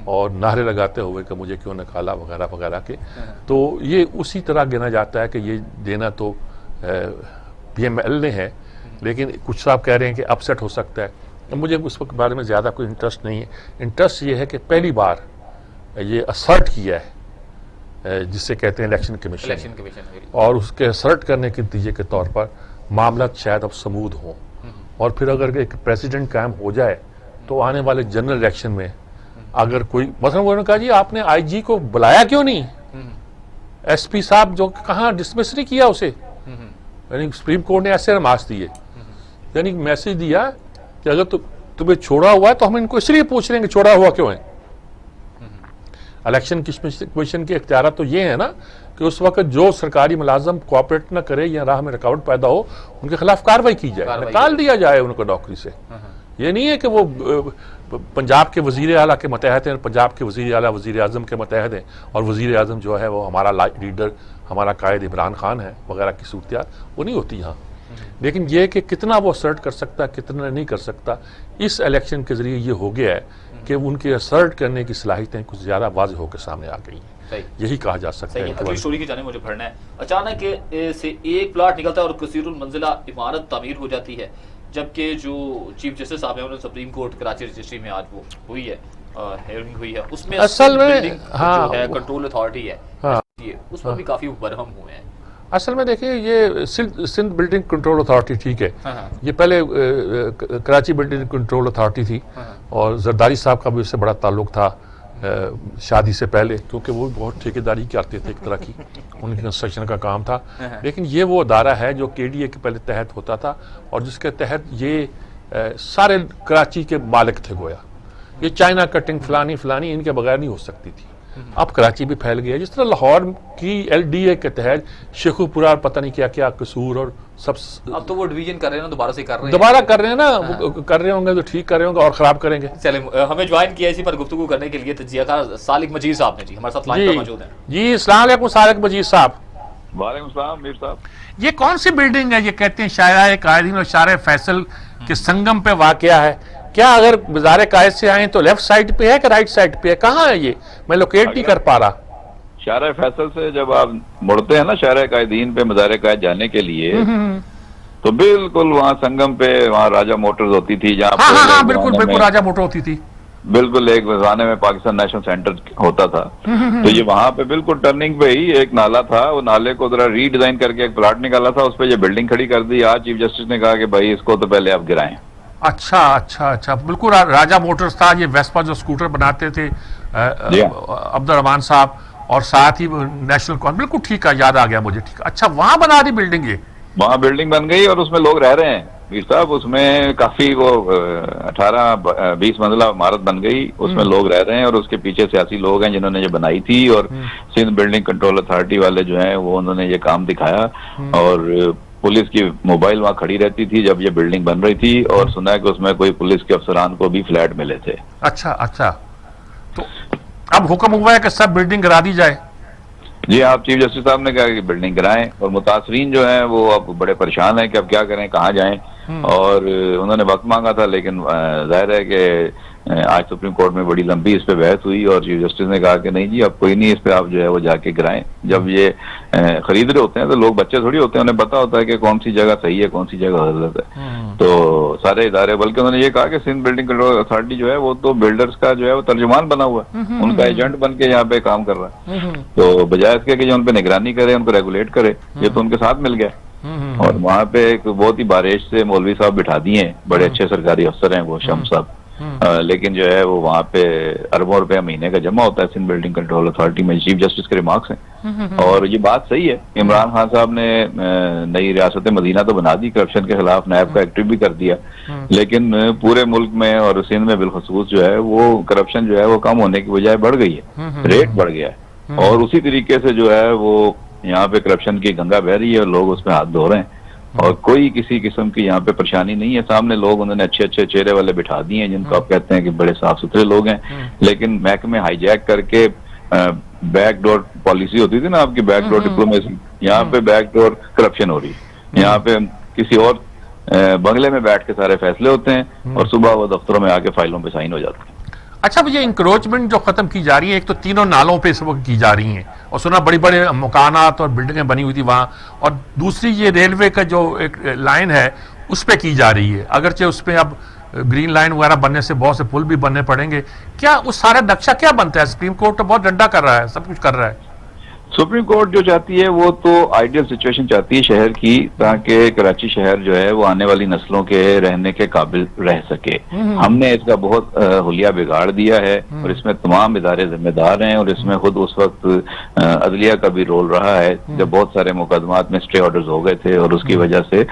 और नारे लगाते हुए कि मुझे क्यों निकाला वगैरह वगैरह के। तो ये उसी तरह गिना जाता है कि ये देना तो PML ने है, लेकिन कुछ साहब कह रहे हैं कि अपसेट हो सकता है। मुझे उस बारे में ज़्यादा कोई इंटरेस्ट नहीं है। इंटरेस्ट ये है कि पहली बार ये असर्ट किया है जिसे कहते हैं इलेक्शन कमीशन, और उसके असर्ट करने के नतीजे के तौर पर मामला शायद अब समूद हों, और फिर अगर एक प्रेसिडेंट कायम हो जाए तो आने वाले जनरल इलेक्शन में अगर कोई मसलन उन्होंने कहा जी आपने IG को बुलाया क्यों नहीं, SP साहब जो कहाँ डिसमिस नहीं किया उसे, यानी सुप्रीम कोर्ट ने ऐसे नमाज दिए, यानी मैसेज दिया कि अगर तुम्हें छोड़ा हुआ है तो हम इनको इसलिए पूछ रहे हैं कि छोड़ा हुआ क्यों है। इलेक्शन कमीशन के इख्तियार तो ये है ना कि उस वक्त जो सरकारी मुलाजम कोऑपरेट ना करे या राह में रुकावट पैदा हो उनके खिलाफ कार्रवाई की जाए, निकाल दिया जाए उनको नौकरी से। ये नहीं है कि वो पंजाब के वजीर आला के मतहत हैं, पंजाब के वजीर आला वजीर आजम के मतहत हैं और वजीर आजम जो है वो हमारा लीडर हमारा कायद इमरान खान है वगैरह की सूरत वो नहीं होती यहाँ। लेकिन ये कि कितना वो असर्ट कर सकता, कितना नहीं कर सकता, इस इलेक्शन के जरिए ये हो गया है कि उनके असर्ट करने की सलाहियतें कुछ ज़्यादा वाज़ होकर सामने आ गई हैं। यही कहा जा सकता है। अगली स्टोरी की जाने मुझे पढ़ना है। अचानक से एक प्लाट निकलता है और कसीरुल मंजिला इमारत तामीर हो जाती है, जबकि जो चीफ जस्टिस साहब हैं उन्होंने सुप्रीम कोर्ट कराची रजिस्ट्री में आज वो हुई है, हियरिंग हुई है, उसमें असल में जो है कंट्रोल अथॉरिटी है, उस पर भी काफी बरहम हुए हैं। असल में देखिए ये सिंध बिल्डिंग कंट्रोल अथॉरिटी ठीक है, ये पहले कराची बिल्डिंग कंट्रोल अथॉरिटी थी और जरदारी साहब का भी उससे बड़ा ताल्लुक था शादी से पहले, क्योंकि वो बहुत ठेकेदारी करते थे, एक तरह की उनकी कंस्ट्रक्शन का काम था। लेकिन ये वो अदारा है जो KDA के पहले तहत होता था और जिसके तहत ये सारे कराची के मालिक थे गोया। ये चाइना कटिंग फलानी फलानी इनके बगैर नहीं हो सकती थी। अब कराची भी फैल गया, जिस तरह लाहौर की LDA के तहत शेखुपुरा पता नहीं क्या क्या कसूर और सब। अब तो वो डिवीजन कर रहे हैं ना, दोबारा से कर रहे हैं, दोबारा कर रहे हैं ना, कर रहे होंगे तो ठीक कर रहे होंगे और खराब करेंगे। चले, हमें ज्वाइन किया इसी पर गुफ्तगू करने के लिए तजियाकार सालिक मजीद साहब ने, जी हमारे साथ लाइन पर मौजूद हैं। जी अस्सलाम वालेकुम सालिक मजीद साहब। वालेकुम सलाम मीर साहब। ये कौन सी बिल्डिंग है? ये कहते हैं शायरा कायदीन और शार फैसल के संगम पे वाकया है, क्या अगर बाजार कायद से आए तो लेफ्ट साइड पे है कि राइट साइड पे है, कहाँ है ये? मैं लोकेट नहीं कर पा रहा। शार फैसल से जब आप मुड़ते हैं ना शार कायदीन पे मज़ार कायद जाने के लिए, तो बिल्कुल वहाँ संगम पे वहाँ राजा मोटर्स होती थी, जहाँ हाँ, बिल्कुल राजा मोटर होती थी, बिल्कुल एक ज़माने में पाकिस्तान नेशनल सेंटर होता था। तो ये वहाँ पे बिल्कुल टर्निंग पे ही एक नाला था, वो नाले को जरा रीडिजाइन करके एक प्लाट निकाला था, उस पर ये बिल्डिंग खड़ी कर दी। आज चीफ जस्टिस ने कहा कि भाई इसको तो पहले आप गिराएं। अच्छा, बिल्कुल राजा मोटर्स था, ये वेस्पा जो स्कूटर बनाते थे अब्दुल रहमान साहब, और साथ ही नेशनल कॉन, बिल्कुल ठीक है, याद आ गया मुझे। ठीक, अच्छा वहां बना दी बिल्डिंग, ये वहाँ बिल्डिंग बन गई और उसमें लोग रह रहे हैं मीर साहब। उसमें काफी वो 18-20 मंजिला इमारत बन गई, उसमें लोग रह रहे हैं और उसके पीछे सियासी लोग हैं जिन्होंने ये बनाई थी, और सिंध बिल्डिंग कंट्रोल अथॉरिटी वाले जो हैं वो उन्होंने ये काम दिखाया। और पुलिस की मोबाइल वहाँ खड़ी रहती थी जब ये बिल्डिंग बन रही थी, और सुना है कि उसमें कोई पुलिस के अफसरान को भी फ्लैट मिले थे। अच्छा, तो अब हुक्म हुआ है कि सब बिल्डिंग गिरा दी जाए? जी आप चीफ जस्टिस साहब ने कहा कि बिल्डिंग गिराएं, और मुतासरीन जो हैं वो अब बड़े परेशान हैं कि अब क्या करें, कहाँ जाएं। और उन्होंने वक्त मांगा था, लेकिन जाहिर है कि आज सुप्रीम कोर्ट में बड़ी लंबी इस पे बहस हुई और चीफ जस्टिस ने कहा कि नहीं जी अब कोई नहीं, इस पे आप जो है वो जाके गिराएं। जब ये खरीद रहे होते हैं तो लोग बच्चे थोड़ी होते हैं, उन्हें पता होता है कि कौन सी जगह सही है, कौन सी जगह गलत है। तो सारे इदारे, बल्कि उन्होंने ये कहा कि सिंध बिल्डिंग कंट्रोल अथॉरिटी जो है वो तो बिल्डर्स का जो है वो तर्जुमान बना हुआ है, उनका एजेंट बन के यहाँ पे काम कर रहा है। तो बजाय इसके कि जो उन पे निगरानी करे, उनको रेगुलेट करे, ये तो उनके साथ मिल गया। और वहाँ पे एक बहुत ही बारिश से मौलवी साहब बिठा दिए हैं, बड़े अच्छे सरकारी अफसर हैं वो शम्स साहब, लेकिन जो है वो वहाँ पे अरबों रुपया महीने का जमा होता है सिंध बिल्डिंग कंट्रोल अथॉरिटी में। चीफ जस्टिस के रिमार्क्स हैं और ये बात सही है। इमरान खान साहब ने नई रियासत मदीना तो बना दी, करप्शन के खिलाफ नायब का एक्टिव भी कर दिया, लेकिन पूरे मुल्क में और सिंध में बिलखसूस जो है वो करप्शन जो है वो कम होने की बजाय बढ़ गई है, रेट बढ़ गया है। और उसी तरीके से जो है वो यहाँ पे करप्शन की गंगा बह रही है और लोग उसमें हाथ धो रहे हैं, और कोई किसी किस्म की यहाँ पे परेशानी नहीं है। सामने लोग उन्होंने अच्छे अच्छे चेहरे वाले बिठा दिए हैं जिनको आप कहते हैं कि बड़े साफ सुथरे लोग हैं, लेकिन महकमे हाईजैक करके बैकडोर पॉलिसी होती थी ना आपकी, बैकडोर डिप्लोमेसी, यहाँ पे बैकडोर करप्शन हो रही है। यहाँ पे किसी और बंगले में बैठ के सारे फैसले होते हैं और सुबह वो दफ्तरों में आके फाइलों पे साइन हो जाते हैं। अच्छा ये इंक्रोचमेंट जो खत्म की जा रही है, एक तो तीनों नालों पे इस वक्त की जा रही हैं और सुना बड़ी बड़े मकानात और बिल्डिंगें बनी हुई थी वहाँ, और दूसरी ये रेलवे का जो एक लाइन है उस पे की जा रही है, अगरचे उस पे अब ग्रीन लाइन वगैरह बनने से बहुत से पुल भी बनने पड़ेंगे। क्या उस सारा नक्शा क्या बनता है? सुप्रीम कोर्ट तो बहुत डंडा कर रहा है, सब कुछ कर रहा है। सुप्रीम कोर्ट जो चाहती है वो तो आइडियल सिचुएशन चाहती है शहर की, ताकि कराची शहर जो है वो आने वाली नस्लों के रहने के काबिल रह सके। हमने इसका बहुत हुलिया बिगाड़ दिया है और इसमें तमाम इदारे जिम्मेदार हैं, और इसमें खुद उस वक्त अदलिया का भी रोल रहा है जब बहुत सारे मुकदमात में स्टे ऑर्डर्स हो गए थे और उसकी वजह से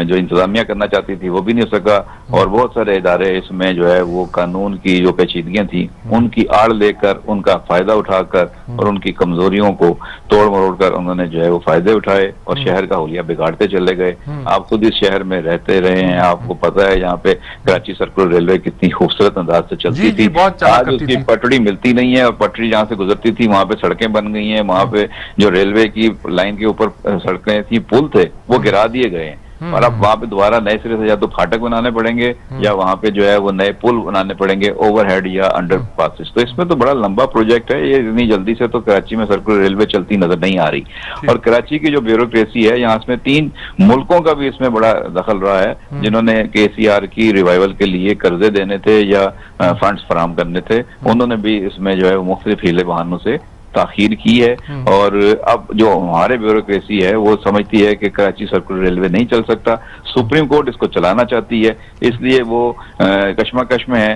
जो इंतजामिया करना चाहती थी वो भी नहीं हो सका, और बहुत सारे इदारे इसमें जो है वो कानून की जो पेचीदगियां थी उनकी आड़ लेकर, उनका फायदा उठाकर और उनकी कमजोरियों को को तोड़ मरोड़ कर उन्होंने जो है वो फायदे उठाए और शहर का हुलिया बिगाड़ते चले गए। आप खुद इस शहर में रहते रहे हैं, आपको पता है यहाँ पे कराची सर्कुलर रेलवे कितनी खूबसूरत अंदाज से चलती थी। आज उसकी पटड़ी मिलती नहीं है और पटड़ी जहाँ से गुजरती थी वहां पे सड़कें बन गई हैं, वहां पे जो रेलवे की लाइन के ऊपर सड़कें थी, पुल थे, वो गिरा दिए गए हैं और अब वहां पे दोबारा नए सिरे से या तो फाटक बनाने पड़ेंगे या वहां पे जो है वो नए पुल बनाने पड़ेंगे, ओवरहेड या अंडर पासेस। तो इसमें तो बड़ा लंबा प्रोजेक्ट है, ये इतनी जल्दी से तो कराची में सर्कुलर रेलवे चलती नजर नहीं आ रही। और कराची की जो ब्यूरोक्रेसी है, यहाँ इसमें 3 मुल्कों का भी इसमें बड़ा दखल रहा है, जिन्होंने KCR की रिवाइवल के लिए कर्जे देने थे या फंड्स फराहम करने थे, उन्होंने भी इसमें जो है मुख्तलिफ हीले बहानों से ताखीर की है। और अब जो हमारे ब्यूरोक्रेसी है वो समझती है कि कराची सर्कुलर रेलवे नहीं चल सकता, सुप्रीम कोर्ट इसको चलाना चाहती है, इसलिए वो कश्मकश में है।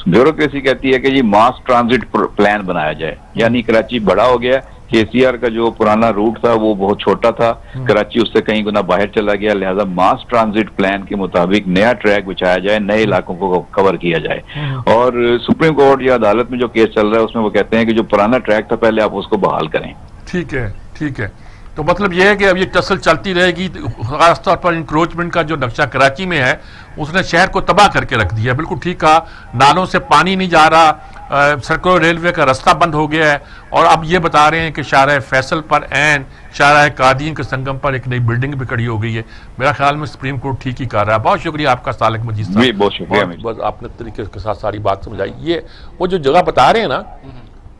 ब्यूरोक्रेसी कहती है कि ये मास ट्रांजिट प्लान बनाया जाए, यानी कराची बड़ा हो गया, KCR का जो पुराना रूट था वो बहुत छोटा था, कराची उससे कहीं गुना बाहर चला गया, लिहाजा मास ट्रांजिट प्लान के मुताबिक नया ट्रैक बिछाया जाए, नए इलाकों को कवर किया जाए। और सुप्रीम कोर्ट या अदालत में जो केस चल रहा है उसमें वो कहते हैं कि जो पुराना ट्रैक था पहले आप उसको बहाल करें। ठीक है, ठीक है। तो मतलब यह है कि अब ये टसल चलती रहेगी। खासतौर पर इंक्रोचमेंट का जो नक्शा कराची में है उसने शहर को तबाह करके रख दिया। बिल्कुल ठीक कहा, नालों से पानी नहीं जा रहा, सर्कुलर रेलवे का रास्ता बंद हो गया है और अब ये बता रहे हैं कि शाहराह फैसल पर एन शाहराह कादीन के संगम पर एक नई बिल्डिंग भी खड़ी हो गई है। मेरा ख्याल में सुप्रीम कोर्ट ठीक ही कर रहा है। बहुत शुक्रिया आपका सालिक मजीद साहब, बहुत शुक्रिया। बस आपने तरीके के साथ सारी बात समझाई। ये वो जो जगह बता रहे हैं ना,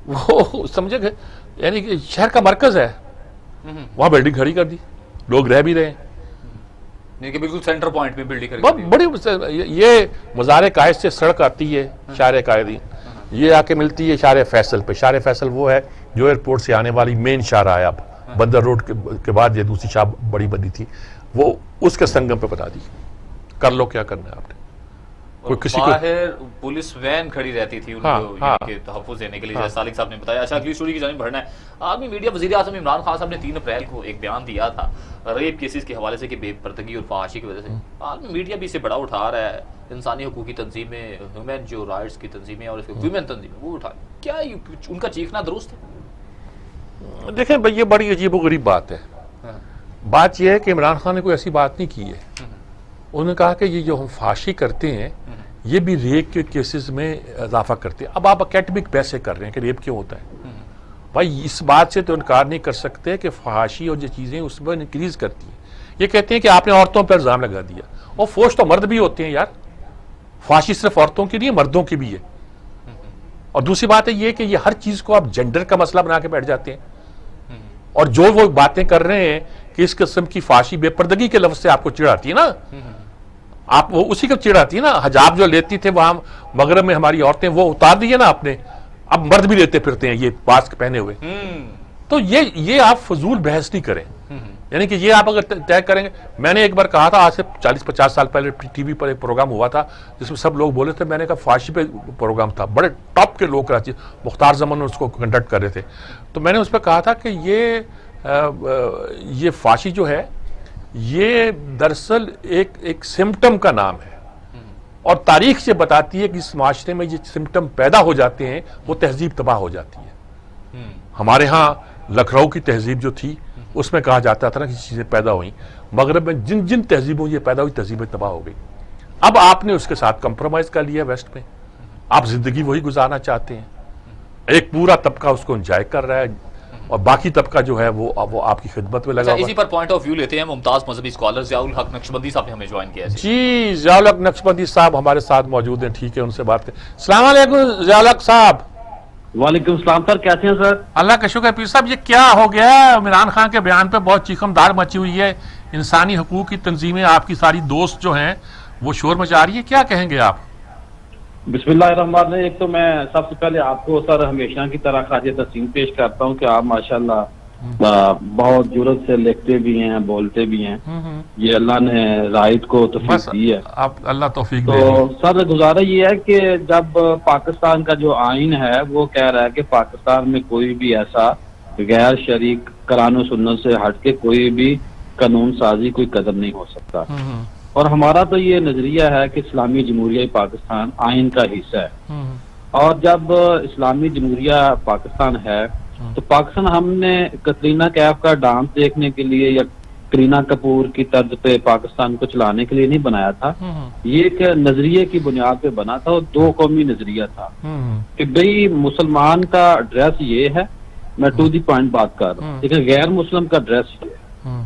वो समझे, यानी कि शहर का मरकज है, वहां बिल्डिंग खड़ी कर दी, लोग रह भी रहे हैं, कि बिल्कुल सेंटर पॉइंट में बिल्डिंग बहुत बड़ी। ये मज़ार कायद से सड़क आती है शाहराह कायदी, ये आके मिलती है शाहराह फैसल पे। शाहराह फैसल वो है जो एयरपोर्ट से आने वाली मेन शाहराह है, अब बंदर रोड के बाद ये दूसरी शाह बड़ी बनी थी, वो उसके संगम पे बता दी। कर लो क्या करना है आपने। कोई किसी बाहर पुलिस वैन खड़ी रहती थी उनको के तहफ़्फ़ुज़ देने के लिए, जैसे सालिक साहब ने बताया। अच्छा, अगली स्टोरी की जानिब बढ़ना है। आर्मी मीडिया वज़ीर आज़म इमरान खान साहब ने 3 अप्रैल को एक बयान दिया था रेप केसेस के हवाले से कि बेपर्दगी और फहाशी की वजह से आर्मी मीडिया भी इसे बड़ा उठा रहा है, इंसानी हकूक़ की तंजीमें, ह्यूमन जो राइट्स की तंजीमें और वुमेन तंजीमें वो उठा, क्या उनका चीखना दुरुस्त है? देखें भाई, ये बड़ी अजीबोगरीब बात है। बात यह है कि इमरान खान ने कोई ऐसी बात नहीं की है। उन्होंने कहा कि ये जो हम फांसी करते हैं ये भी रेप के केसेस में इजाफा करते हैं। अब आप एकेडमिक बहसें कर रहे हैं कि रेप क्यों होता है। भाई इस बात से तो इनकार नहीं कर सकते कि फांसी और जो चीज़ें उसमें इंक्रीज करती हैं। ये कहते हैं कि आपने औरतों पर इल्ज़ाम लगा दिया, और फोर्स तो मर्द भी होते हैं यार, फांसी सिर्फ औरतों की नहीं है, मर्दों की भी है। और दूसरी बात है ये कि ये हर चीज़ को आप जेंडर का मसला बना के बैठ जाते हैं। और जो वो बातें कर रहे हैं कि इस किस्म की फांसी बेपर्दगी के लफ्ज़ से आपको चिढ़ाती है ना, आप वो उसी को चिढ़ाती है ना। हिजाब जो लेती थे वहां मगरब में हमारी औरतें, वो उतार दिए ना आपने, अब मर्द भी लेते फिरते हैं ये मास्क पहने हुए। तो ये आप फजूल बहस नहीं करें, यानी कि ये आप अगर तय करेंगे। मैंने एक बार कहा था, आज से 40-50 साल पहले टीवी पर एक प्रोग्राम हुआ था जिसमें सब लोग बोले थे, मैंने कहा फांसी पे प्रोग्राम था, बड़े टॉप के लोग कराची, मुख्तार जमान उसको कंडक्ट कर रहे थे। तो मैंने उस पर कहा था कि ये फांसी जो है ये दरअसल एक सिम्टम का नाम है, और तारीख से बताती है कि इस माशरे में ये सिम्टम पैदा हो जाते हैं, वो तहजीब तबाह हो जाती है। हमारे यहाँ लखनऊ की तहजीब जो थी उसमें कहा जाता था ना कि चीज़ें पैदा हुई, मगरब में जिन जिन तहजीबों ये पैदा हुई तहजीबें तबाह हो गई। अब आपने उसके साथ कंप्रोमाइज़ कर लिया वेस्ट में, आप जिंदगी वही गुजारना चाहते हैं। एक पूरा तबका उसको एंजॉय कर रहा है और बाकी तबका जो है वो आपकी खिदमत में लगा। इसी पर पॉइंट ऑफ व्यू लेते हैं मुमताज मजहबी स्कॉलर ज़ियाउल हक नक्शबंदी साहब ने हमें ज्वाइन किया है। जी, ज़ियाउल हक नक्शबंदी साहब हमारे साथ मौजूद हैं। ठीक है, उनसे बात करें। अस्सलाम वालेकुम ज़ियाउल हक साहब। वालेकुम सलाम सर, कैसे हैं सर? अल्लाह का शुक्र। पीर साहब, ये क्या हो गया? इमरान खान के बयान पे बहुत चीखमदार मची हुई है, इंसानी हकूक की तंजीमें, आपकी सारी दोस्त जो हैं वो शोर मचा रही है, क्या कहेंगे आप? बिस्मिल्लाहिर्रहमानिर्रहीम। एक तो मैं सबसे पहले आपको सर हमेशा की तरह खाजे तस्लीम पेश करता हूँ कि आप माशाल्लाह बहुत जुर्रत से लिखते भी हैं, बोलते भी हैं। ये अल्लाह ने राइट को तौफीक दी है, आप अल्लाह तौफीक दे। तो सर गुजारा ये है कि जब पाकिस्तान का जो आइन है वो कह रहा है कि पाकिस्तान में कोई भी ऐसा गैर शरीक कुरान और सुन्नत से हट के कोई भी कानून साजी कोई कदम नहीं हो सकता, और हमारा तो ये नजरिया है कि इस्लामी जमहूरिया पाकिस्तान आइन का हिस्सा है। और जब इस्लामी जमहूरिया पाकिस्तान है तो पाकिस्तान हमने कतरीना कैफ का डांस देखने के लिए या करीना कपूर की तर्ज पे पाकिस्तान को चलाने के लिए नहीं बनाया था। ये एक नजरिए की बुनियाद पे बना था और दो कौमी नजरिया था कि भाई मुसलमान का ड्रेस ये है, मैं टू दी पॉइंट बात कर रहा हूँ, लेकिन गैर मुस्लिम का ड्रेस ये है।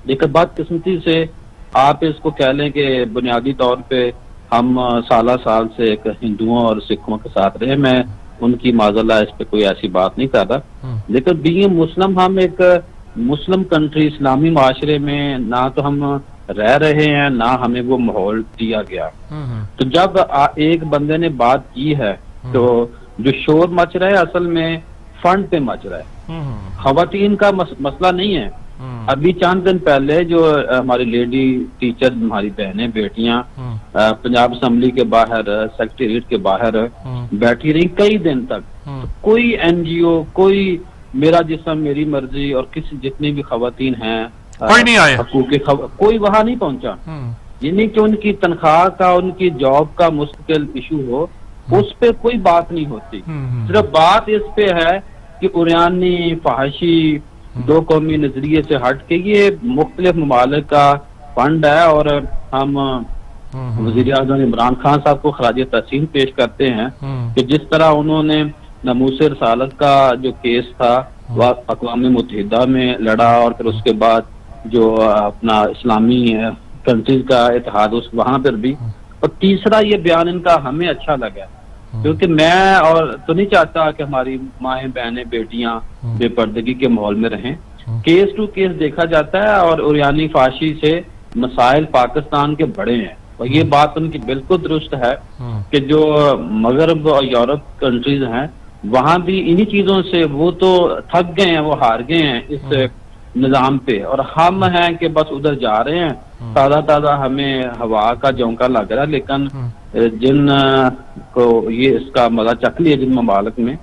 लेकिन बदकिस्मती से आप इसको कह लें कि बुनियादी तौर पे हम साल से एक हिंदुओं और सिखों के साथ रहे, मैं उनकी माजल्ला इस पे कोई ऐसी बात नहीं कर रहा, लेकिन बीइंग मुस्लिम हम एक मुस्लिम कंट्री इस्लामी माशरे में ना तो हम रह रहे हैं ना हमें वो माहौल दिया गया। तो जब एक बंदे ने बात की है तो जो शोर मच रहा है असल में फंड पे मच रहा है, खवातीन का मसला नहीं है। अभी चंद दिन पहले जो हमारी लेडी टीचर, हमारी बहनें बेटियां पंजाब असेंबली के बाहर, सेक्रेटेरिएट के बाहर बैठी रही कई दिन तक, तो कोई एनजीओ, कोई मेरा जिस्म मेरी मर्जी और किसी जितनी भी खवातीन हैं, कोई नहीं आया, कोई वहां नहीं पहुंचा। ये नहीं कि उनकी तनख्वाह का, उनकी जॉब का मुस्तकिल इशू हो, उस पे कोई बात नहीं होती। सिर्फ बात इस पे है कि उरियानी, फहाशी, दो कौमी नजरिए से हट के ये मुख्तलिफ ममालिक का फंड है और हम वज़ीर आज़म इमरान खान साहब को खराज तहसीन पेश करते हैं कि जिस तरह उन्होंने नमूस रसालत का जो केस था वह अक़वाम मुत्तहिदा में लड़ा और फिर उसके बाद जो अपना इस्लामी कंट्रीज का इत्तेहाद उस वहां पर भी, और तीसरा ये बयान इनका हमें अच्छा लगा क्योंकि मैं और तो नहीं चाहता कि हमारी माएँ बहनें बेटियां बेपर्दगी के माहौल में रहें। केस टू केस देखा जाता है और उरियानी फाशी से मसाइल पाकिस्तान के बड़े हैं और ये बात उनकी बिल्कुल दुरुस्त है कि जो मगरब और यूरोप कंट्रीज हैं वहां भी इन्हीं चीजों से वो तो थक गए हैं, वो हार गए हैं इस निजाम पे, और हम हैं कि बस उधर जा रहे हैं, ताज़ा ताज़ा हमें हवा का झोंका लग रहा है, लेकिन जिन को ये इसका मजा चख लिया जिन ममालिक में,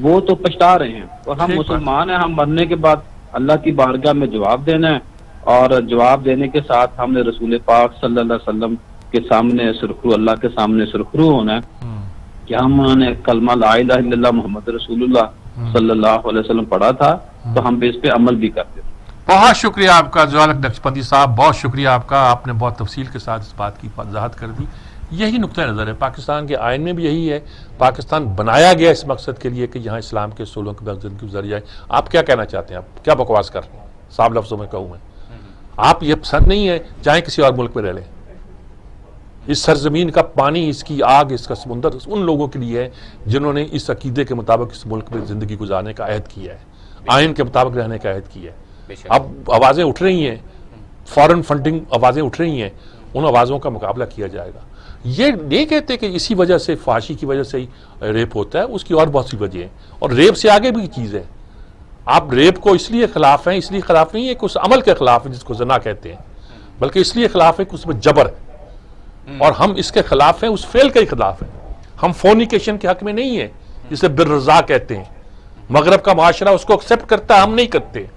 वो तो पछता रहे हैं। और हम मुसलमान हैं, हम मरने के बाद अल्लाह की बारगाह में जवाब देना है और जवाब देने के साथ हमने रसूल पाक सल्लल्लाहु अलैहि वसल्लम के सामने सुरखरू, अल्लाह के सामने सुरखरू होना है कि हमने कलमा ला इलाहा इल्लल्लाह मोहम्मद रसूलुल्लाह सल्लल्लाहु अलैहि वसल्लम पढ़ा था, तो हम इस पे अमल भी करते थे। बहुत शुक्रिया आपका ज़वालक नक्शबंदी साहब, बहुत शुक्रिया आपका, आपने बहुत तफसील के साथ इस बात की वजाहत कर दी। यही नुक्ता नज़र है, पाकिस्तान के आइन में भी यही है, पाकिस्तान बनाया गया इस मकसद के लिए कि यहाँ इस्लाम के असूलों की ज़िंदगी गुजर जाए। आप क्या कहना चाहते हैं, आप क्या बकवास कर रहे हैं? साफ लफ्ज़ों में कहूँ मैं, आप ये पसंद नहीं है चाहे किसी और मुल्क में रह लें, इस सरजमीन का पानी, इसकी आग, इसका समुंदर उन लोगों के लिए है जिन्होंने इस अकीदे के मुताबिक इस मुल्क में ज़िंदगी गुजारने का अहद किया है, आइन के मुताबिक रहने का अहद किया है। अब आवाज़ें उठ रही हैं, फॉरेन फंडिंग आवाज़ें उठ रही हैं, उन आवाज़ों का मुकाबला किया जाएगा। ये नहीं कहते कि इसी वजह से, फाशी की वजह से ही रेप होता है, उसकी और बहुत सी वजह है, और रेप से आगे भी चीज़ है। आप रेप को इसलिए खिलाफ हैं, इसलिए खिलाफ नहीं है कि उस अमल के खिलाफ है जिसको जना कहते हैं, बल्कि इसलिए खिलाफ है कि उसमें जबर है, और हम इसके खिलाफ हैं, उस फेल के ही खिलाफ हैं। हम फोर्निकेशन के हक में नहीं है, जिसे बिर्रज़ा कहते हैं। मगरब का माशरा उसको एक्सेप्ट करता है, हम नहीं करते।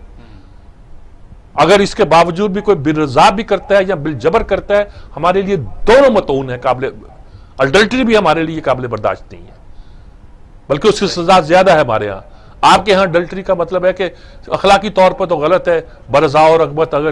अगर इसके बावजूद भी कोई बिर्रज़ा भी करता है या बिलजबर करता है, हमारे लिए दोनों मतऊन है, काबिल अडल्टरी भी हमारे लिए काबिल बर्दाश्त नहीं है, बल्कि उसकी सजा ज्यादा है हमारे यहाँ। आपके यहाँ अडल्टरी का मतलब है कि अखलाकी तौर पर तो गलत है, बरज़ा और रग़बत अगर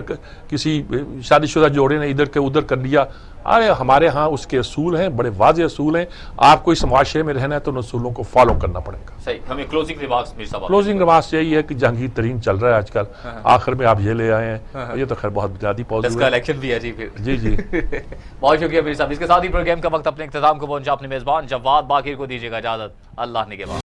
किसी शादीशुदा जोड़े ने इधर के उधर कर लिया, अरे हमारे यहाँ उसके असूल हैं, बड़े वाज़े असूल हैं। आपको इस माशरे में रहना है तो उन असूलों को फॉलो करना पड़ेगा। सही। हमें क्लोजिंग रिमार्क्स, क्लोजिंग रिमार्क्स यही है कि जहांगीर तरीन चल रहा है आजकल, आखिर में आप ये ले आए हैं, ये तो खैर बहुत बुनियादी पौधे का इलेक्शन भी है जी फिर। जी जी बहुत शुक्रिया मीर साहब। इसके साथ ही प्रोग्राम का वक्त अपने इख्तिताम को पहुंचा। अपने मेजबान जवाद बाकिर को दीजिएगा इजाजत। अल्लाह ने के बाद।